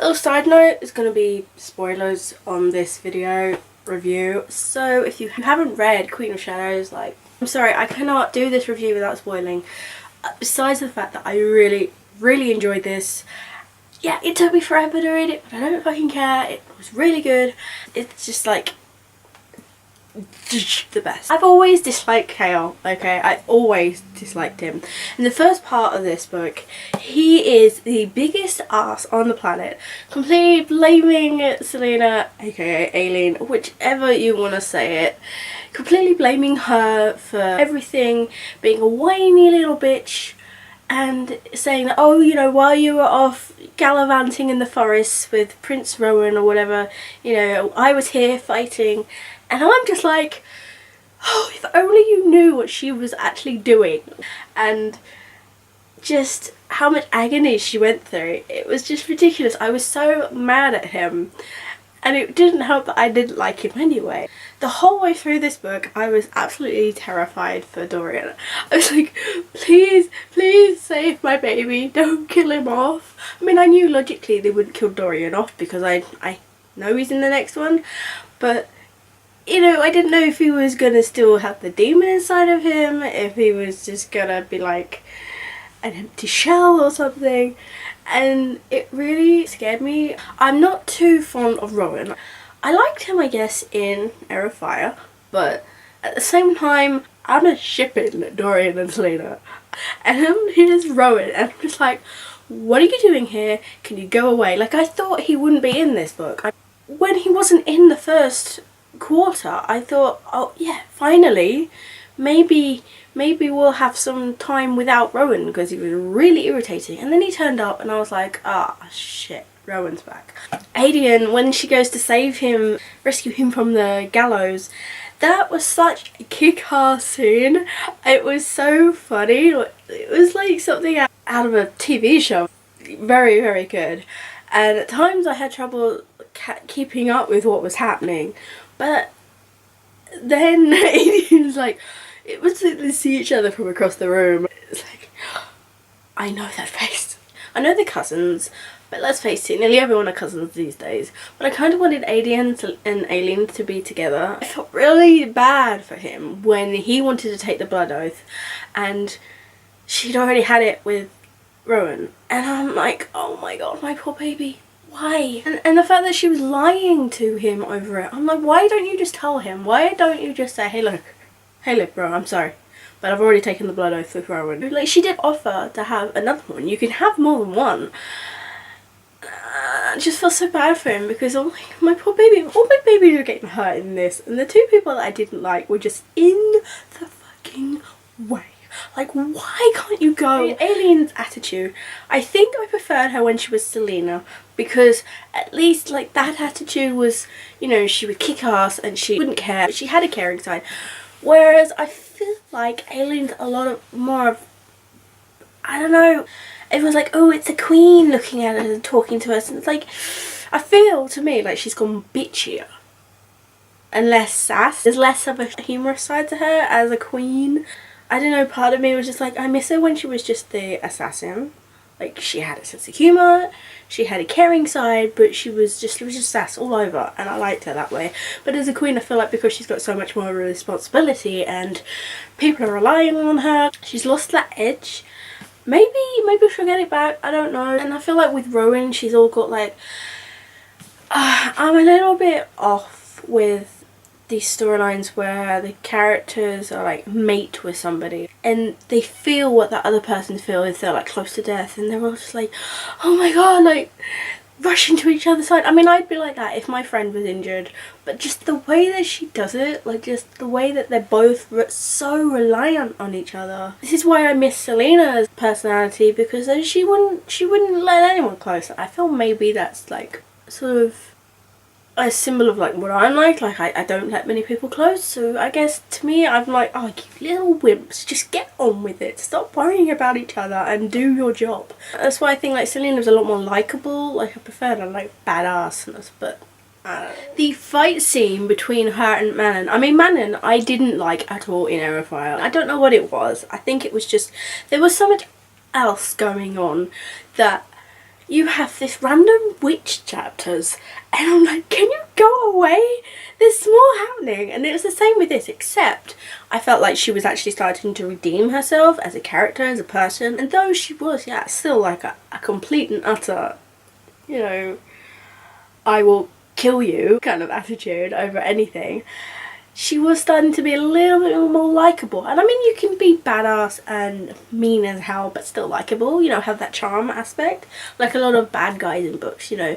Little side note, it's going to be spoilers on this video review, so if you haven't read Queen of Shadows, like, I'm sorry, I cannot do this review without spoiling. Besides the fact that I really enjoyed this. Yeah, it took me forever to read it, but I don't fucking care. It was really good. It's just like the best. I've always disliked Kale, okay? I always disliked him. In the first part of this book, he is the biggest ass on the planet, completely blaming Selena, aka Aileen, whichever you want to say it, completely blaming her for everything, being a whiny little bitch, and saying that, oh, you know, while you were off gallivanting in the forest with Prince Rowan or whatever, you know, I was here fighting. And I'm just like, oh, if only you knew what she was actually doing and just how much agony she went through. It was just ridiculous. I was so mad at him, and it didn't help that I didn't like him anyway. The whole way through this book, I was absolutely terrified for Dorian. I was like, please, please save my baby, don't kill him off. I mean, I knew logically they wouldn't kill Dorian off because I know he's in the next one, but you know, I didn't know if he was gonna still have the demon inside of him, if he was just gonna be like an empty shell or something, and it really scared me. I'm not too fond of Rowan. I liked him, I guess, in Air of Fire, but at the same time, I'm just shipping Dorian and Selena. And here's Rowan, and I'm just like, what are you doing here? Can you go away? Like, I thought he wouldn't be in this book. When he wasn't in the first quarter, I thought, oh yeah, finally, maybe we'll have some time without Rowan, because he was really irritating. And then he turned up and I was like, ah, shit, Rowan's back. Adian, when she goes to save him, rescue him from the gallows, that was such a kick-ass scene. It was so funny. It was like something out of a TV show. Very, very good. And at times I had trouble keeping up with what was happening. But then it was like, it was like they see each other from across the room. It's like, I know that face. I know they're cousins, but let's face it, nearly everyone are cousins these days. But I kind of wanted Adian and Aileen to be together. I felt really bad for him when he wanted to take the blood oath and she'd already had it with Rowan. And I'm like, oh my god, my poor baby. Why? And the fact that she was lying to him over it, I'm like, why don't you just tell him? Why don't you just say, hey look bro, I'm sorry, but I've already taken the blood oath with Rowan. Like, she did offer to have another one. You can have more than one. I just feel so bad for him because, oh my poor baby, all my babies are getting hurt in this, and the two people that I didn't like were just in the fucking way. Like, why can't you go? Aileen's attitude, I think I preferred her when she was Selena, because at least, like, that attitude was, you know, she would kick ass and she wouldn't care. She had a caring side. Whereas I feel like Aileen's a lot more of, I don't know, everyone's like, oh, it's a queen looking at us and talking to us, and it's like, I feel to me like she's gone bitchier and less sass. There's less of a humorous side to her as a queen. I don't know, part of me was just like, I miss her when she was just the assassin. Like, she had a sense of humour, she had a caring side, but it was just sass all over, and I liked her that way. But as a queen, I feel like because she's got so much more responsibility and people are relying on her, she's lost that edge. Maybe she'll get it back, I don't know. And I feel like with Rowan, she's all got like, I'm a little bit off with these storylines where the characters are like mate with somebody and they feel what that other person feels if they're like close to death, and they're all just like, oh my god, like rushing to each other's side. I mean, I'd be like that if my friend was injured, but just the way that she does it, like just the way that they're both so reliant on each other. This is why I miss Selena's personality, because then she wouldn't let anyone close. I feel maybe that's like sort of a symbol of like what I'm like I don't let many people close, so I guess to me I'm like, oh, you little wimps, just get on with it, stop worrying about each other and do your job. That's why I think like Selena's a lot more likeable. Like, I prefer her like badassness, but the fight scene between her and Manon, I mean, Manon I didn't like at all in Air of Fire. I don't know what it was. I think it was just there was so much else going on that you have this random witch chapters, and I'm like, can you go away? There's more happening. And it was the same with this, except I felt like she was actually starting to redeem herself as a character, as a person. And though she was, yeah, still like a complete and utter, you know, I will kill you kind of attitude over anything, she was starting to be a little bit more likeable. And I mean, you can be badass and mean as hell but still likeable, you know, have that charm aspect. Like a lot of bad guys in books, you know,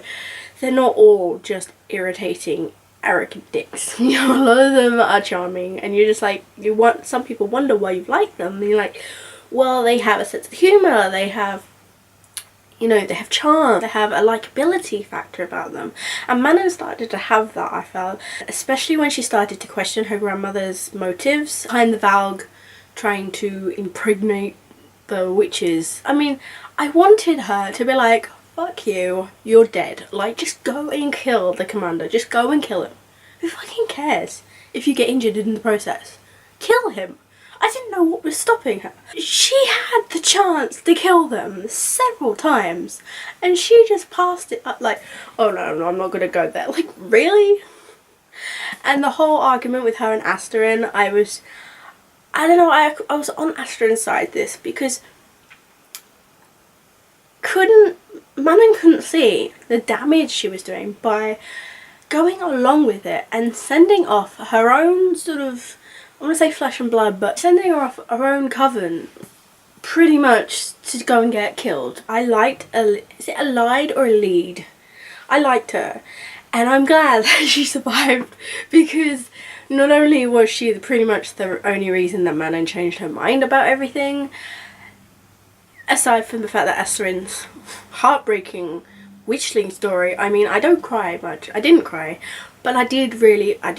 they're not all just irritating, arrogant dicks. You know, a lot of them are charming, and you're just like, some people wonder why you like them, and you're like, well, they have a sense of humour, they have, you know, they have charm, they have a likability factor about them. And Manon started to have that, I felt. Especially when she started to question her grandmother's motives behind the Valg trying to impregnate the witches. I mean, I wanted her to be like, fuck you, you're dead. Like, just go and kill the commander. Just go and kill him. Who fucking cares if you get injured in the process? Kill him. I didn't know what was stopping her. She had the chance to kill them several times, and she just passed it up like, oh no, I'm not gonna go there. Like, really? And the whole argument with her and Asterin, I don't know, I was on Asterin's side this, because Manon couldn't see the damage she was doing by going along with it and sending off her own sort of, I want to say flesh and blood, but sending her off her own coven pretty much to go and get killed. I liked, is it a Allied or a lead? I liked her, and I'm glad that she survived, because not only was she pretty much the only reason that Manon changed her mind about everything, aside from the fact that Asterin's heartbreaking witchling story, I mean, I don't cry much. I didn't cry, but I did really, I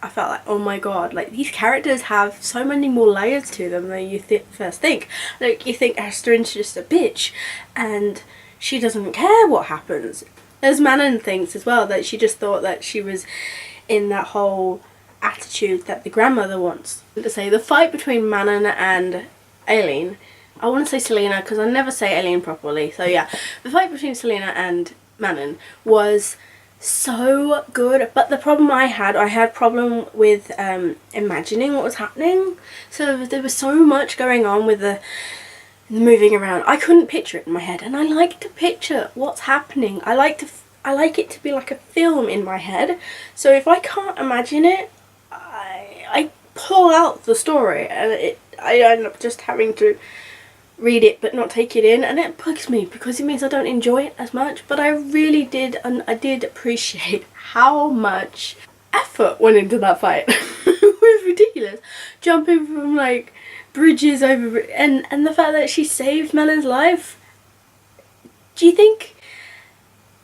felt like, oh my god, like, these characters have so many more layers to them than you first think. Like, you think Asterin's just a bitch, and she doesn't care what happens. As Manon thinks as well, that she just thought that she was in that whole attitude that the grandmother wants. To say, the fight between Manon and Aileen, I want to say Selena because I never say Aileen properly, so yeah. The fight between Selena and Manon was so good, but the problem I had problem with imagining what was happening. So there was so much going on with the moving around. I couldn't picture it in my head, and I like to picture what's happening. I like it to be like a film in my head. So if I can't imagine it, I pull out the story, and I end up just having to read it but not take it in, and it bugs me because it means I don't enjoy it as much. But I really did, and I did appreciate how much effort went into that fight. It was ridiculous, jumping from like bridges over, and the fact that she saved Manon's life. Do you think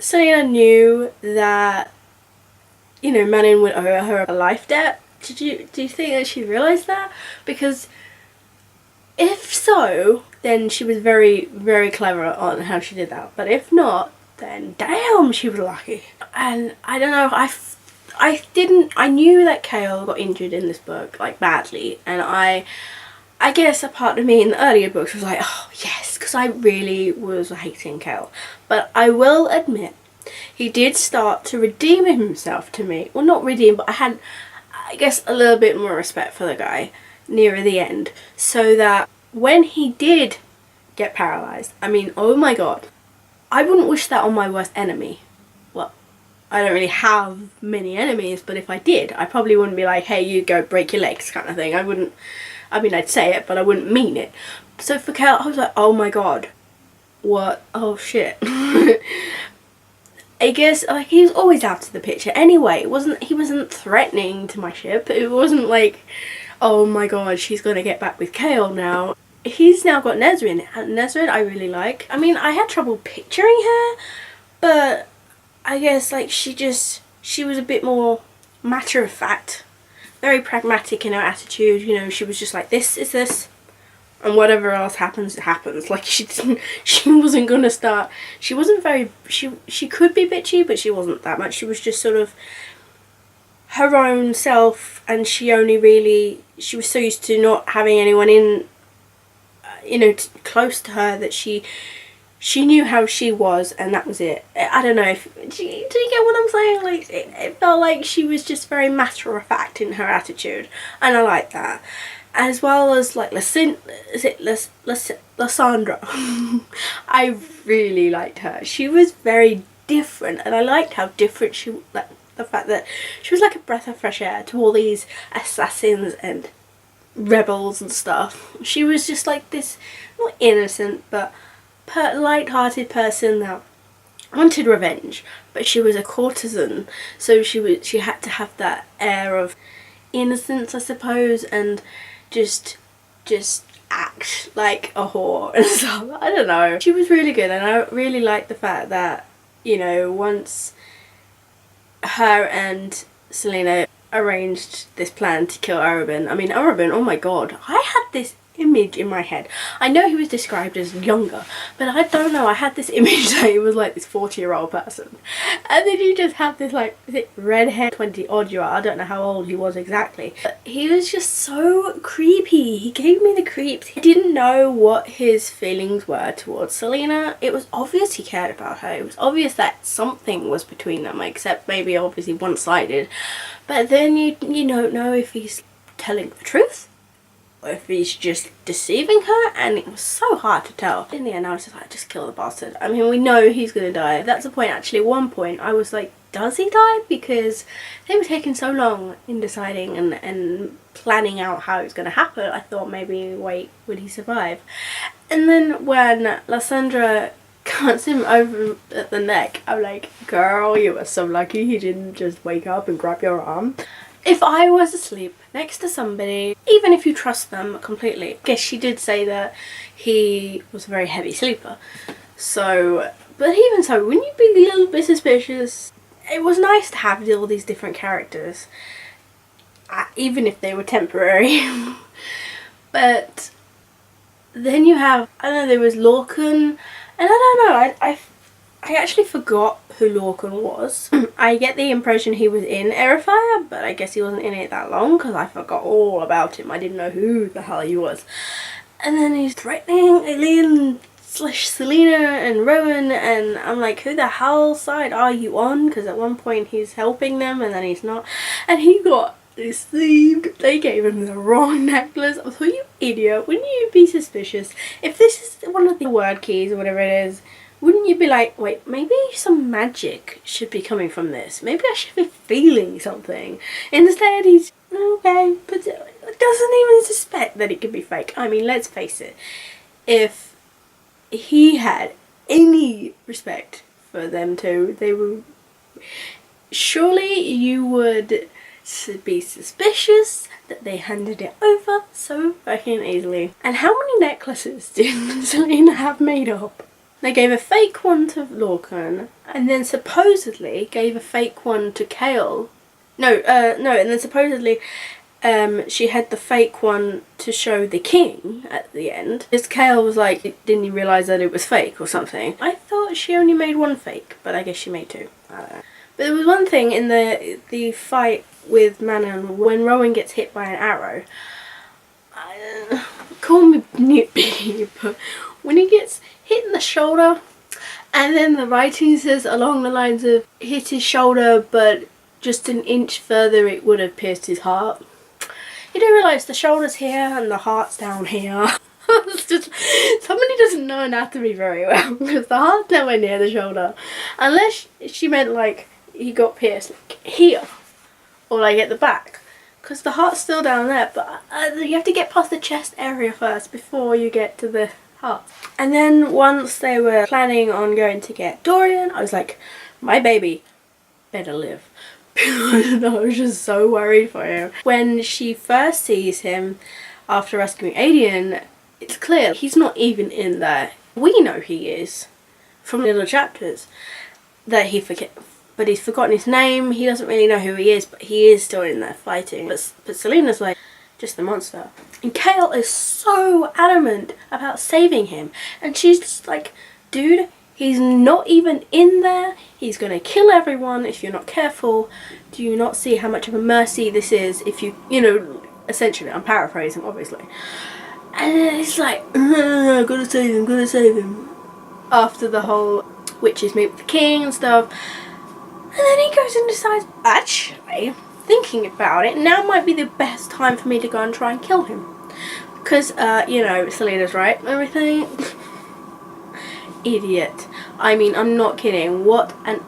Selena knew that, you know, Manon would owe her a life debt? Do you think that she realised that? Because if so, then she was very, very clever on how she did that. But if not, then damn, she was lucky. And I don't know, I knew that Kale got injured in this book, like badly, and I guess a part of me in the earlier books was like, oh yes, because I really was hating Kale. But I will admit, he did start to redeem himself to me. Well, not redeem, but I had, I guess, a little bit more respect for the guy nearer the end, so that when he did get paralysed, I mean, oh my god, I wouldn't wish that on my worst enemy. Well, I don't really have many enemies, but if I did, I probably wouldn't be like, hey, you go break your legs kind of thing. I wouldn't, I mean, I'd say it, but I wouldn't mean it. So for Cal, I was like, oh my god, what, oh shit. I guess, like, he was always out of the picture anyway. He wasn't threatening to my ship. It wasn't like, oh my god, she's gonna get back with Kale now. He's now got Nesrin, and Nesrin I really like. I mean, I had trouble picturing her, but I guess, like, she was a bit more matter of fact, very pragmatic in her attitude. You know, she was just like, this is this, and whatever else happens, it happens. Like, she wasn't gonna start, she wasn't very, she could be bitchy, but she wasn't that much. She was just sort of her own self, and she was so used to not having anyone in, you know, close to her, that she she knew how she was, and that was it. I don't know if do you get what I'm saying? Like it felt like she was just very matter of fact in her attitude, and I like that. As well as like Lysandra. I really liked her. She was very different, and I liked how different she, like the fact that she was like a breath of fresh air to all these assassins and rebels and stuff. She was just like this, not innocent, but light-hearted person that wanted revenge, but she was a courtesan, so she had to have that air of innocence, I suppose, and just act like a whore and stuff. I don't know. She was really good, and I really liked the fact that, you know, once her and Selena arranged this plan to kill Arobin. I mean, Arobin, oh my god, I had this image in my head. I know he was described as younger, but I don't know, I had this image that he was like this 40-year-old person, and then you just have this like red hair 20 odd year old. I don't know how old he was exactly, but he was just so creepy. He gave me the creeps. He didn't know what his feelings were towards Selena. It was obvious he cared about her. It was obvious that something was between them, except maybe obviously one-sided, but then you don't know if he's telling the truth or if he's just deceiving her, and it was so hard to tell. In the end I was just like, just kill the bastard. I mean, we know he's gonna die. That's the point. Actually, at one point I was like, does he die? Because they were taking so long in deciding and planning out how it was gonna happen. I thought maybe, wait, would he survive? And then when Lysandra cuts him over at the neck, I'm like, girl, you were so lucky he didn't just wake up and grab your arm. If I was asleep next to somebody, even if you trust them completely, I guess she did say that he was a very heavy sleeper. So, but even so, wouldn't you be a little bit suspicious? It was nice to have all these different characters, even if they were temporary. But then you have, I don't know, there was Lorcan, and I don't know, I actually forgot who Lorcan was. I get the impression he was in Airfire, but I guess he wasn't in it that long because I forgot all about him. I didn't know who the hell he was. And then he's threatening Eileen / Selena and Rowan, and I'm like, who the hell side are you on? Because at one point he's helping them and then he's not. And he got deceived. They gave him the wrong necklace. I thought, you idiot, wouldn't you be suspicious? If this is one of the word keys or whatever it is, wouldn't you be like, wait, maybe some magic should be coming from this. Maybe I should be feeling something. Instead, he's, okay, but doesn't even suspect that it could be fake. I mean, let's face it. If he had any respect for them two, they would, surely you would be suspicious that they handed it over so fucking easily. And how many necklaces did Selena have made up? They gave a fake one to Lorcan, and then supposedly gave a fake one to Kale. No, and then supposedly she had the fake one to show the king at the end. Because Kale was like, didn't you realise that it was fake or something? I thought she only made one fake, but I guess she made two. I don't know. But there was one thing in the fight with Manon when Rowan gets hit by an arrow. Call me nitpicky, but when he gets hit in the shoulder, and then the writing says along the lines of hit his shoulder, but just an inch further it would have pierced his heart. You do realise the shoulder's here and the heart's down here. It's just, somebody doesn't know anatomy very well, because the heart's nowhere near the shoulder. Unless she meant like he got pierced like here, or like at the back. Because the heart's still down there, but you have to get past the chest area first before you get to the heart. And then once they were planning on going to get Dorian, I was like, my baby better live. I was just so worried for him. When she first sees him after rescuing Aiden, it's clear he's not even in there. We know he is from little chapters that he forget, but he's forgotten his name. He doesn't really know who he is, but he is still in there fighting. But Selena's like, just the monster. And Kale is so adamant about saving him, and she's just like, dude, he's not even in there. He's gonna kill everyone if you're not careful. Do you not see how much of a mercy this is if you know, essentially, I'm paraphrasing obviously. And then it's like, gotta save him, gotta save him. after the whole witches meet with the king and stuff. And then he goes and decides, actually, thinking about it, now might be the best time for me to go and try and kill him. Because, you know, Selena's right and everything. Idiot. I mean, I'm not kidding. What an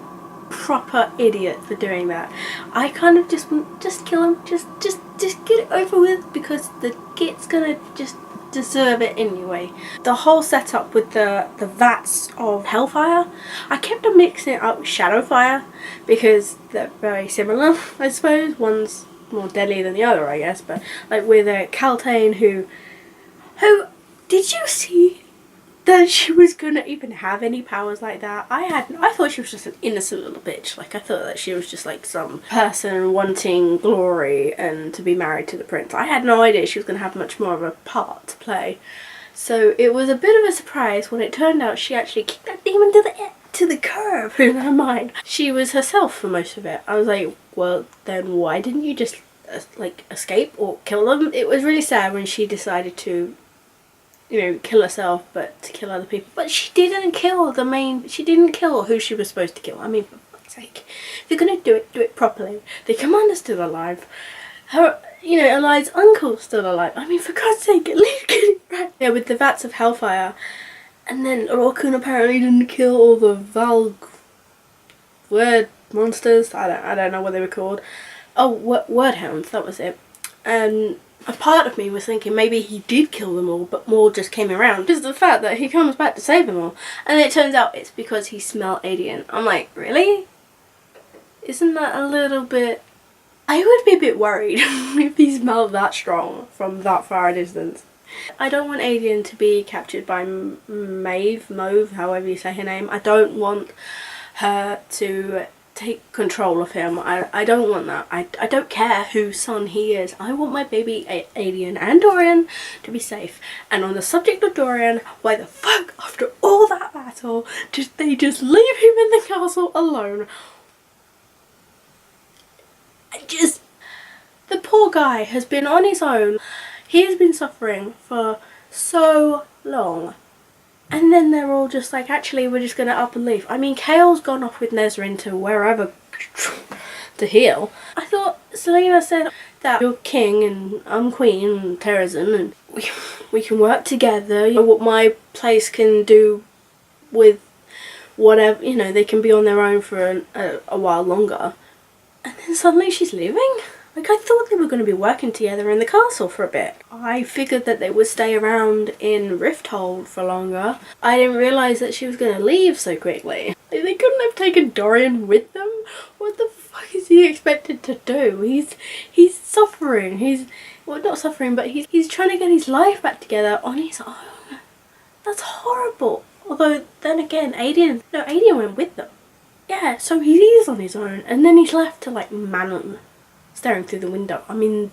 proper idiot for doing that. I kind of just kill him. Just get it over with, because the git's gonna just deserve it anyway. The whole setup with the vats of hellfire, I kept on mixing it up with shadowfire because they're very similar, I suppose. One's more deadly than the other, I guess, but like with Caltaine, who did you see that she was gonna even have any powers like that? I thought she was just an innocent little bitch. Like, I thought that she was just like some person wanting glory and to be married to the prince. I had no idea she was gonna have much more of a part to play. So it was a bit of a surprise when it turned out she actually kicked that demon to the curb in her mind. She was herself for most of it. I was like, well, then why didn't you just like escape or kill them? It was really sad when she decided to, you know, kill herself, but to kill other people. But she didn't kill she didn't kill who she was supposed to kill. I mean, for fuck's sake. If you're gonna do it properly. The commander's still alive. Her, you know, Eli's uncle's still alive. I mean, for God's sake, at least get it right. Yeah, with the vats of hellfire. And then Orkun apparently didn't kill all the word monsters. I don't know what they were called. Oh, word hounds, that was it. And a part of me was thinking maybe he did kill them all, but more just came around. Because the fact that he comes back to save them all. And it turns out it's because he smelled Adian. I'm like, really? Isn't that a little bit... I would be a bit worried if he smelled that strong from that far a distance. I don't want Adian to be captured by Mauve, however you say her name. I don't want her to take control of him. I don't want that. I don't care whose son he is. I want my baby Adian and Dorian to be safe. And on the subject of Dorian, why the fuck, after all that battle, they just leave him in the castle alone? The poor guy has been on his own. He has been suffering for so long. And then they're all just like, actually, we're just going to up and leave. I mean, Chaol's gone off with Nezrin to wherever to heal. I thought Selena said that you're king and I'm queen and Terrazin, and we can work together. You know, what my place can do with whatever, you know, they can be on their own for a while longer. And then suddenly she's leaving? Like, I thought they were going to be working together in the castle for a bit. I figured that they would stay around in Rifthold for longer. I didn't realise that she was going to leave so quickly. They couldn't have taken Dorian with them? What the fuck is he expected to do? He's suffering. He's, well, not suffering, but he's trying to get his life back together on his own. That's horrible. Although, then again, Adian went with them. Yeah, so he is on his own. And then he's left to, like, Manon, staring through the window. I mean,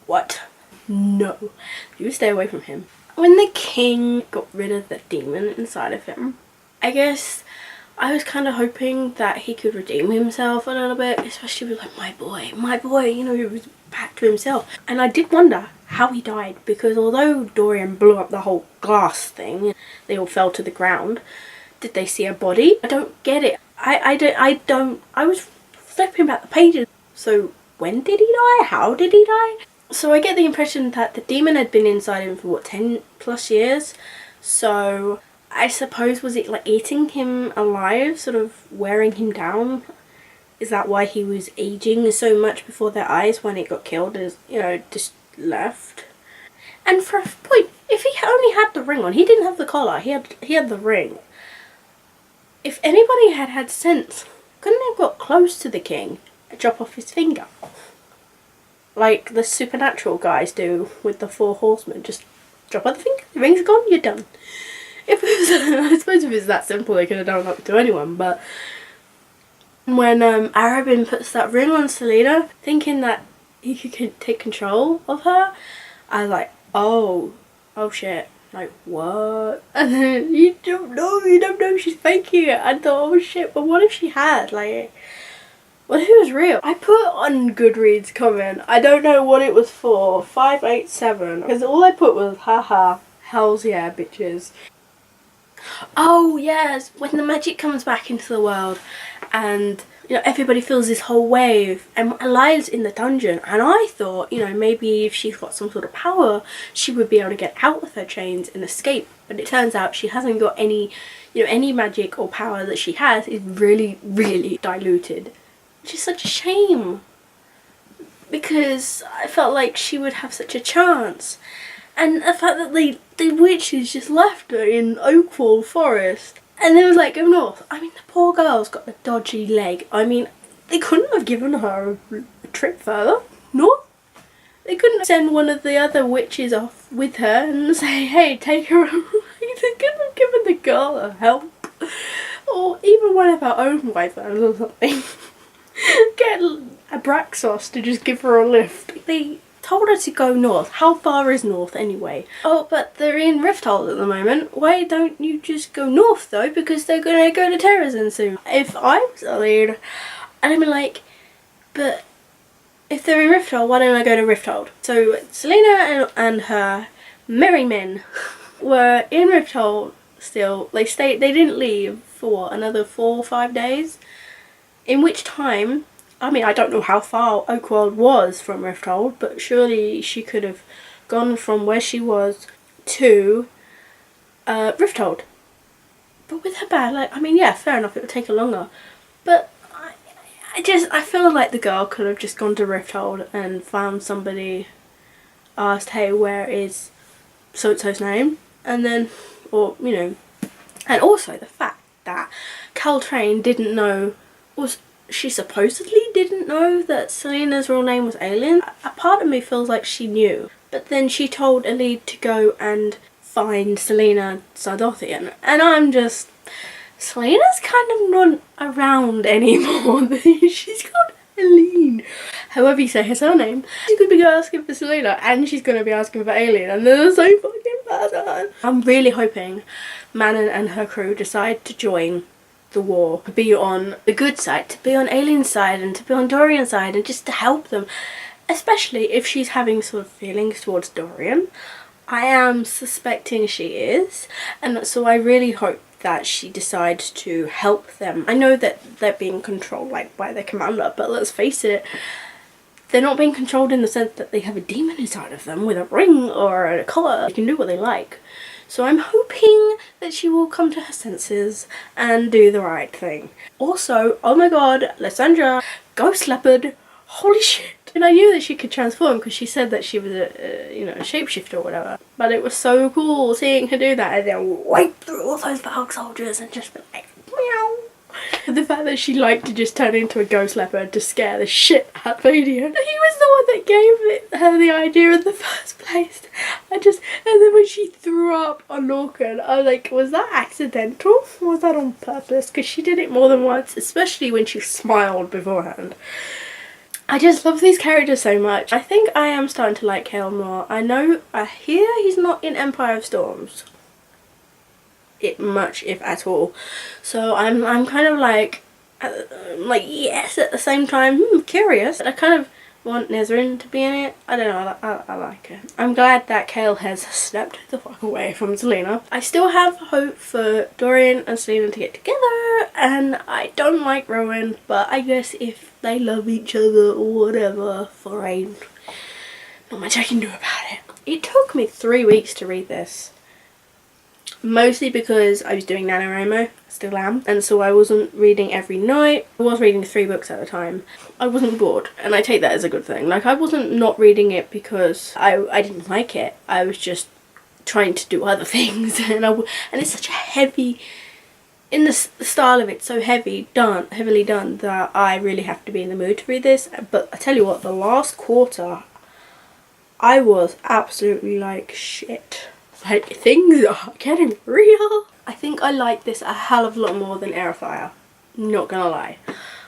what? No. You stay away from him. When the king got rid of the demon inside of him, I guess I was kind of hoping that he could redeem himself a little bit, especially with like, my boy, you know, he was back to himself. And I did wonder how he died, because although Dorian blew up the whole glass thing, they all fell to the ground. Did they see a body? I don't get it. I was flipping back the pages. So when did he die? How did he die? So I get the impression that the demon had been inside him for what, 10 plus years? So I suppose, was it like eating him alive, sort of wearing him down? Is that why he was aging so much before their eyes when it got killed, as you know, just left? And for a point, if he only had the ring on, he didn't have the collar, he had the ring. If anybody had had sense, couldn't they have got close to the king and chop off his finger? Like the supernatural guys do with the 4 horsemen. Just drop off the finger, the ring's gone, you're done. If it was, I suppose if it's that simple, they could have done it to anyone, but when Arabin puts that ring on Selena, thinking that he could take control of her, I was like, oh shit. Like, what? And then you don't know she's faking it. I thought, oh shit, but what if she had? Like, what if it was real? I put on Goodreads comment, I don't know what it was for, 587, because all I put was, haha, Hells yeah, bitches. Oh yes, when the magic comes back into the world and, you know, everybody feels this whole wave and Lila's in the dungeon, and I thought, you know, maybe if she's got some sort of power she would be able to get out of her chains and escape, but it turns out she hasn't got any, you know, any magic or power that she has is really, really diluted, which is such a shame because I felt like she would have such a chance. And the fact that the witches just left her in Oakwall Forest and they was like, go north. I mean, the poor girl's got a dodgy leg. I mean, they couldn't have given her a trip further north. They couldn't send one of the other witches off with her and say, hey, take her away. They couldn't have given the girl a help. Or even one of our own wyverns or something. Get a Braxos to just give her a lift. They told her to go north. How far is north anyway? Oh, but they're in Rifthold at the moment. Why don't you just go north though? Because they're gonna go to Terrazin soon. If I was a lead, I'd be like, but if they're in Rifthold, why don't I go to Rifthold? So Selena and her merry men were in Rifthold still. They stayed. They didn't leave for what, another 4 or 5 days. In which time, I mean, I don't know how far Oakwold was from Rifthold, but surely she could have gone from where she was to Rifthold. But with her bad, like, I mean, yeah, fair enough, it would take her longer. But I feel like the girl could have just gone to Rifthold and found somebody, asked, hey, where is so-and-so's name? And then, or, you know, and also the fact that Caltrain didn't know, she supposedly didn't know that Selena's real name was Aelin. A part of me feels like she knew. But then she told Elide to go and find Selena Sardothian. And I'm just, Selena's kind of not around anymore. She's got Eileen. However you say her surname. She's going to be asking for Selena and she's going to be asking for Aelin. And they're the same fucking person. I'm really hoping Manon and her crew decide to join the war, to be on the good side, to be on Aelin's side and to be on Dorian's side and just to help them, especially if she's having sort of feelings towards Dorian. I am suspecting she is, and so I really hope that she decides to help them. I know that they're being controlled like by their commander, but let's face it, they're not being controlled in the sense that they have a demon inside of them with a ring or a collar. They can do what they like. So I'm hoping that she will come to her senses and do the right thing. Also, oh my god, Lysandra, ghost leopard, holy shit. And I knew that she could transform because she said that she was you know, a shapeshifter or whatever. But it was so cool seeing her do that and then wipe through all those Valk soldiers and just be like, meow. The fact that she liked to just turn into a ghost leopard to scare the shit out of Adia. He was the one that gave her the idea in the first place. And then when she threw up on Lorcan, I was like, was that accidental? Or was that on purpose? Because she did it more than once, especially when she smiled beforehand. I just love these characters so much. I think I am starting to like Cale more. I hear he's not in Empire of Storms. Much, if at all. So I'm kind of like yes, at the same time curious. I kind of want Nezrin to be in it. I don't know, I like her. I'm glad that Cale has stepped the fuck away from Selena. I still have hope for Dorian and Selena to get together, and I don't like Rowan, but I guess if they love each other or whatever, fine. Not much I can do about it. It took me 3 weeks to read this. Mostly because I was doing NaNoWriMo, still am, and so I wasn't reading every night. I was reading 3 books at a time. I wasn't bored, and I take that as a good thing. Like, I wasn't not reading it because I didn't like it. I was just trying to do other things, and it's such a heavy, in the style of it, so heavily done that I really have to be in the mood to read this. But I tell you what, the last quarter, I was absolutely like shit. Like, things are getting real. I think I like this a hell of a lot more than Air of Fire. Not gonna lie.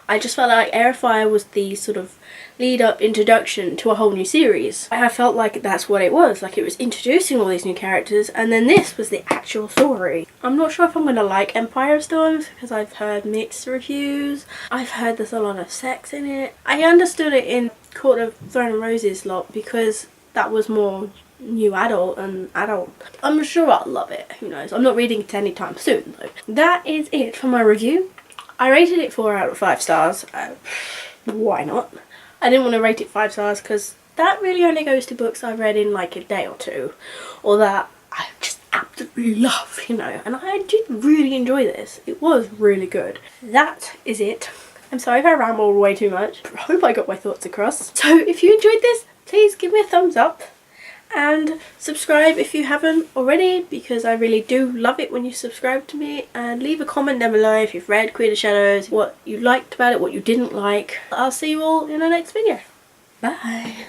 I just felt like Air of Fire was the sort of lead up introduction to a whole new series. I felt like that's what it was. Like, it was introducing all these new characters and then this was the actual story. I'm not sure if I'm gonna like Empire of Storms because I've heard mixed reviews. I've heard there's a lot of sex in it. I understood it in Court of Thorn and Roses lot because that was more new adult and adult. I'm sure I'll love it, who knows. I'm not reading it anytime soon though. That is it for my review. I rated it 4 out of 5 stars. Why not? I didn't want to rate it 5 stars because that really only goes to books I've read in like a day or two, or that I just absolutely love, you know, and I did really enjoy this. It was really good. That is it. I'm sorry if I rambled way too much. I hope I got my thoughts across. So if you enjoyed this, please give me a thumbs up and subscribe if you haven't already, because I really do love it when you subscribe to me, and leave a comment down below if you've read Queen of Shadows, what you liked about it, what you didn't like. I'll see you all in the next video. Bye.